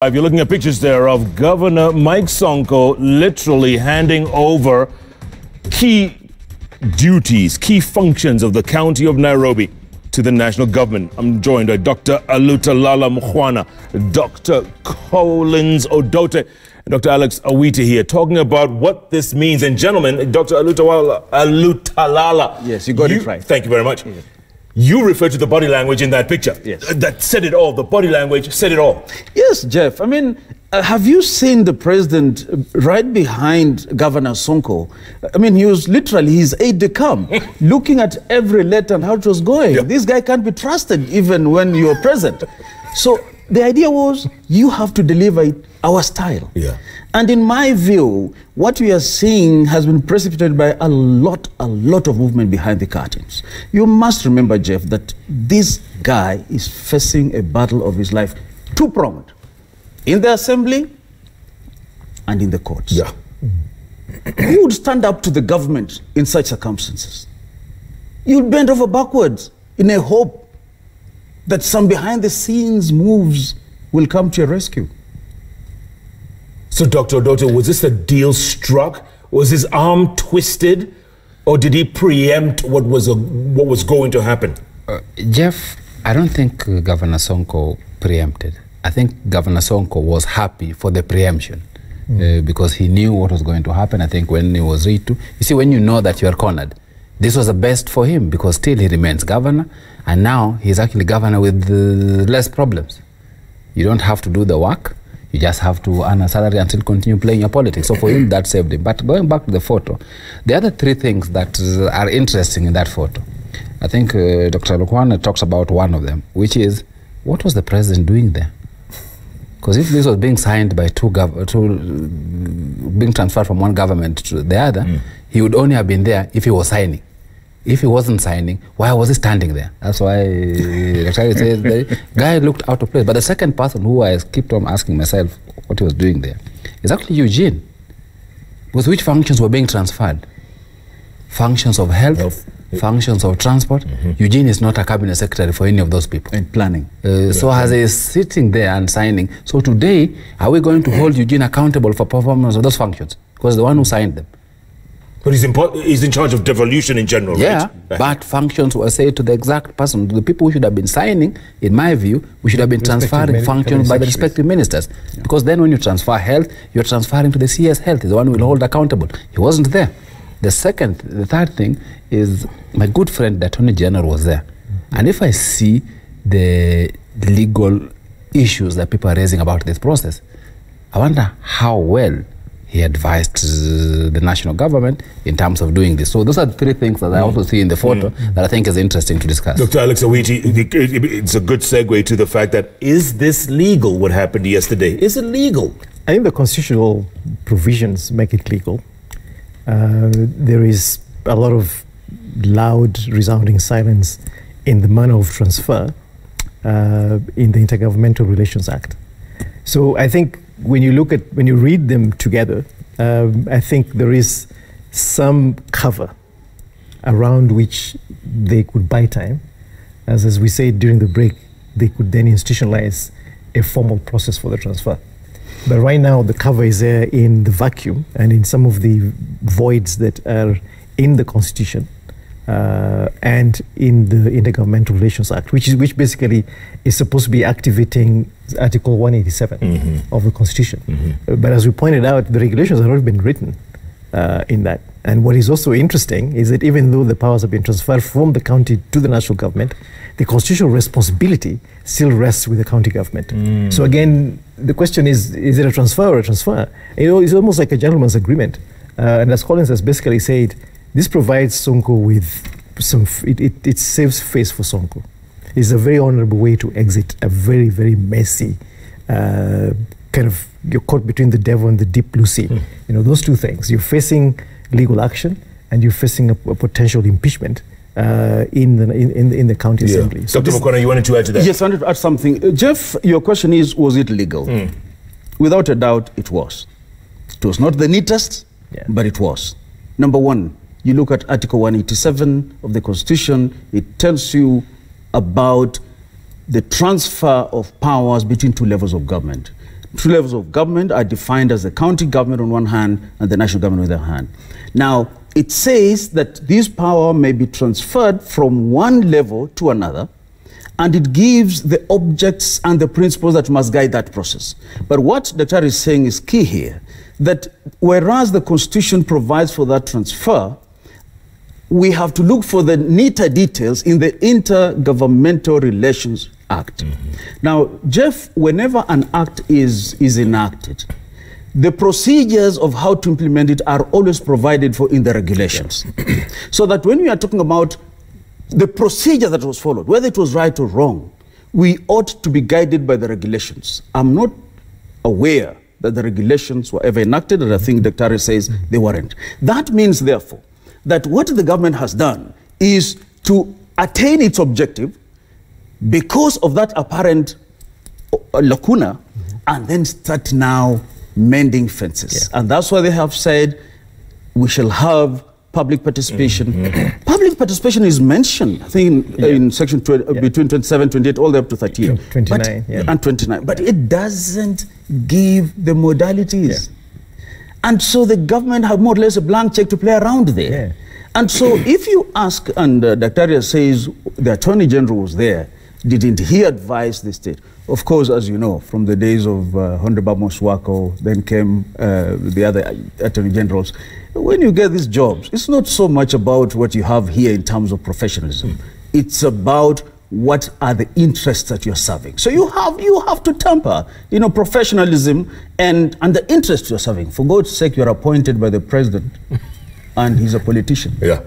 You're looking at pictures there of Governor Mike Sonko literally handing over key duties, key functions of the county of Nairobi to the national government. I'm joined by Dr. Alutalala Mkhwana, Dr. Collins Odote, and Dr. Alex Awiti here, talking about what this means. And gentlemen, Dr. Alutalala. Yes, you got it right. Thank you very much. Yes. You referred to the body language in that picture. Yes. That said it all. The body language said it all. Yes, Jeff. I mean, have you seen the president right behind Governor Sonko? I mean, he was literally his aide-de-camp, looking at every letter and how it was going. Yeah. This guy can't be trusted even when you're present. So the idea was, you have to deliver it our style. Yeah. And in my view, what we are seeing has been precipitated by a lot of movement behind the curtains. You must remember, Jeff, that this guy is facing a battle of his life, two-pronged, in the assembly and in the courts. Yeah. Who would stand up to the government in such circumstances? You'd bend over backwards in a hope that some behind-the-scenes moves will come to your rescue. So, Dr. Odote, was this a deal struck? Was his arm twisted? Or did he preempt what was going to happen? Jeff, I don't think Governor Sonko preempted. I think Governor Sonko was happy for the preemption because he knew what was going to happen. I think when he was ready to... You see, when you know that you are cornered, this was the best for him because still he remains governor, and now he's actually governor with less problems. You don't have to do the work. You just have to earn a salary and still continue playing your politics. So for him, that saved him. But going back to the photo, the other three things that are interesting in that photo, I think Dr. Mkhwana talks about one of them, which is, what was the president doing there? Because if this was being signed by being transferred from one government to the other, he would only have been there if he was signing. If he wasn't signing, why was he standing there? That's why the guy looked out of place. But the second person who I kept on asking myself what he was doing there is actually Eugene. With which functions were being transferred? Functions of health. Functions of transport. Eugene is not a cabinet secretary for any of those people. And planning. So as he's sitting there and signing, so today, are we going to hold Eugene accountable for performance of those functions? Because the one who signed them. But he's in charge of devolution in general, yeah, right? But functions were said to the exact person. The people who should have been signing, in my view, we should have been transferring functions by the respective ministers. Yeah. Because then when you transfer health, you're transferring to the CS Health, the one who will hold accountable. He wasn't there. The third thing is my good friend, the Attorney General, was there. And if I see the legal issues that people are raising about this process, I wonder how well he advised the national government in terms of doing this. So those are the three things that I also see in the photo that I think is interesting to discuss. Dr. Alex Awiti, it's a good segue to the fact that, is this legal, what happened yesterday? Is it legal? I think the constitutional provisions make it legal. There is a lot of loud, resounding silence in the manner of transfer in the Intergovernmental Relations Act. So I think when you read them together, I think there is some cover around which they could buy time. As we said during the break, they could then institutionalize a formal process for the transfer. But right now, the cover is there in the vacuum and in some of the voids that are in the Constitution and in the Intergovernmental Relations Act, which basically is supposed to be activating Article 187 of the Constitution. But as we pointed out, the regulations have already been written in that. And what is also interesting is that even though the powers have been transferred from the county to the national government, the constitutional responsibility still rests with the county government. So again, the question is it a transfer or a transfer? You know, it's almost like a gentleman's agreement. And as Collins has basically said, this provides Sonko with it saves face for Sonko. It's a very honourable way to exit a very, very messy kind of, you're caught between the devil and the deep blue sea. You know, those two things. You're facing legal action and you're facing a potential impeachment in the county assembly. So Dr. Mkhwana, you wanted to add to that? Yes, I wanted to add something. Jeff, your question is, was it legal? Without a doubt, it was. It was not the neatest, but it was. Number one, you look at Article 187 of the Constitution, it tells you about the transfer of powers between two levels of government. Two levels of government are defined as the county government on one hand and the national government on the other hand. Now, it says that this power may be transferred from one level to another, and it gives the objects and the principles that must guide that process. But what Dr. is saying is key here, that whereas the Constitution provides for that transfer, we have to look for the neater details in the Intergovernmental Relations Act. Now, Jeff, whenever an act is enacted, the procedures of how to implement it are always provided for in the regulations. So that when we are talking about the procedure that was followed, whether it was right or wrong, we ought to be guided by the regulations. I'm not aware that the regulations were ever enacted, and I think Dr. says they weren't. That means, therefore, that what the government has done is to attain its objective because of that apparent lacuna, and then start now mending fences. And that's why they have said we shall have public participation. Public participation is mentioned, I think, in section between 27, 28, all the way up to 38. 29, and 29. But it doesn't give the modalities. And so the government have more or less a blank check to play around there. And so if you ask, and Dr. says the Attorney General was there, didn't he advise the state? Of course, as you know, from the days of Honourable Moswako, then came the other Attorney Generals. When you get these jobs, it's not so much about what you have here in terms of professionalism. It's about what are the interests that you're serving. So you have to temper, professionalism and the interests you're serving. For God's sake, you're appointed by the president. And he's a politician. Yeah,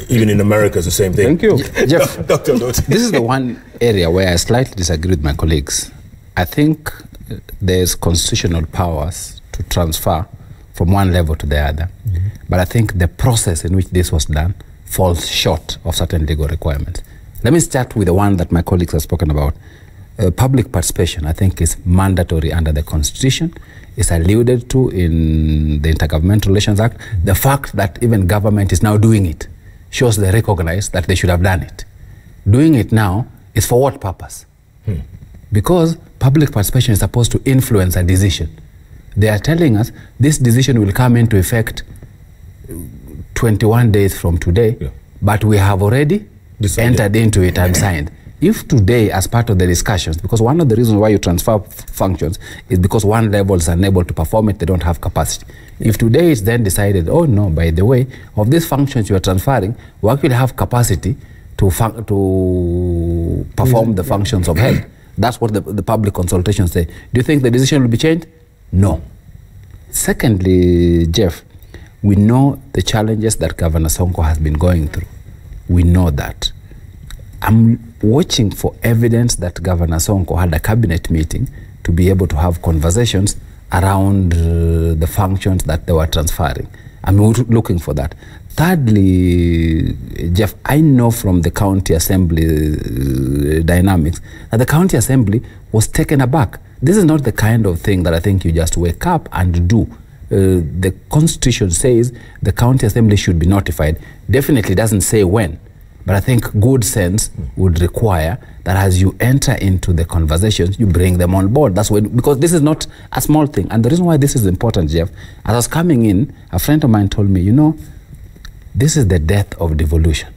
even in America, it's the same thing. Thank you. Jeff, this is the one area where I slightly disagree with my colleagues. I think there's constitutional powers to transfer from one level to the other. But I think the process in which this was done falls short of certain legal requirements. Let me start with the one that my colleagues have spoken about. Public participation, I think, is mandatory under the Constitution. It's alluded to in the Intergovernmental Relations Act. The fact that even government is now doing it shows they recognize that they should have done it. Doing it now is for what purpose? Because public participation is supposed to influence a decision. They are telling us this decision will come into effect 21 days from today, but we have already entered into it and signed. If today, as part of the discussions, because one of the reasons why you transfer functions is because one level is unable to perform it, they don't have capacity. If today it's then decided, oh no, by the way, of these functions you are transferring, we actually have capacity to perform the functions of health. That's what the public consultations say. Do you think the decision will be changed? No. Secondly, Jeff, we know the challenges that Governor Sonko has been going through. We know that. I'm watching for evidence that Governor Sonko had a cabinet meeting to be able to have conversations around the functions that they were transferring. I'm looking for that. Thirdly, Jeff, I know from the county assembly dynamics that the county assembly was taken aback. This is not the kind of thing that I think you just wake up and do. The Constitution says the county assembly should be notified. Definitely doesn't say when. But I think good sense would require that as you enter into the conversations, you bring them on board. That's when, because this is not a small thing. And the reason why this is important, Jeff, as I was coming in, a friend of mine told me, this is the death of devolution.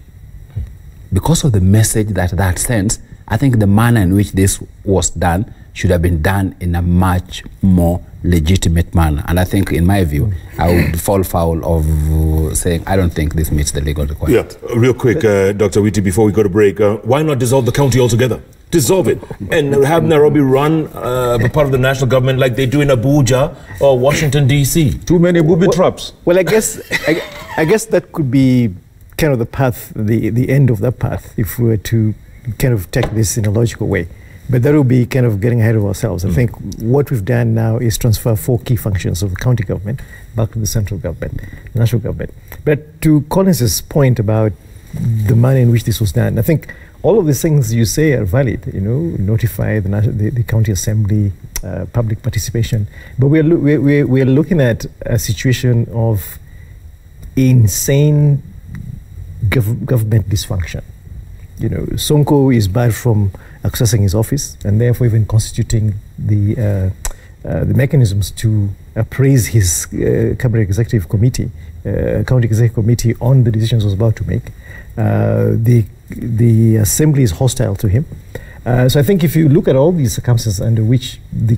Because of the message that sends, I think the manner in which this was done should have been done in a much more legitimate manner. And I think, in my view, I would fall foul of saying, I don't think this meets the legal requirement. Yeah, real quick, Dr. Awiti, before we go to break, why not dissolve the county altogether? Dissolve it and have Nairobi run a part of the national government like they do in Abuja or Washington, D.C. Too many booby traps. Well, I guess that could be kind of the path, the end of that path, if we were to kind of take this in a logical way. But that will be kind of getting ahead of ourselves. I think what we've done now is transfer 4 key functions of the county government back to the central government, the national government. But to Collins's point about the manner in which this was done, I think all of these things you say are valid. Notify the county assembly, public participation. But we're looking at a situation of insane government dysfunction. Sonko is barred from accessing his office and therefore even constituting the the mechanisms to appraise his Cabinet Executive Committee, County Executive Committee on the decisions he was about to make. The Assembly is hostile to him. So I think if you look at all these circumstances under which the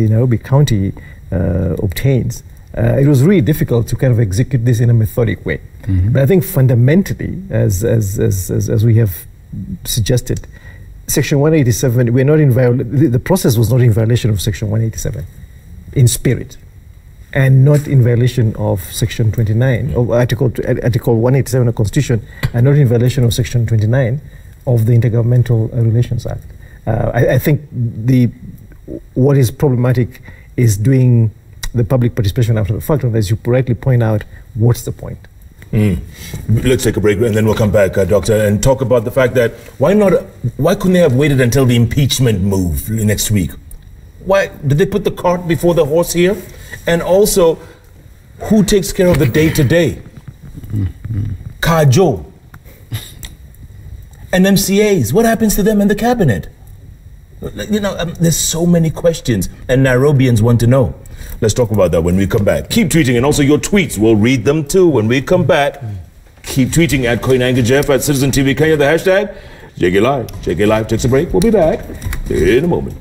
Nairobi County obtains, it was really difficult to kind of execute this in a methodic way. But I think fundamentally, as we have suggested, Section 187, we're not in the process was not in violation of Section 187 in spirit, and not in violation of Section 29 of Article 187 of the Constitution, and not in violation of Section 29 of the Intergovernmental Relations Act. I think what is problematic is doing the public participation after the fact, and as you rightly point out, what's the point? Let's take a break and then we'll come back, Doctor, and talk about the fact that why couldn't they have waited until the impeachment move next week? Why did they put the cart before the horse here? And also, who takes care of the day-to-day? Kajo and MCAs, what happens to them in the cabinet? You know, there's so many questions and Nairobians want to know. Let's talk about that when we come back. Keep tweeting, and also your tweets. We'll read them too when we come back. Keep tweeting at Koinange Jeff, at Citizen TV Kenya, the hashtag JKLive. JKLive takes a break. We'll be back in a moment.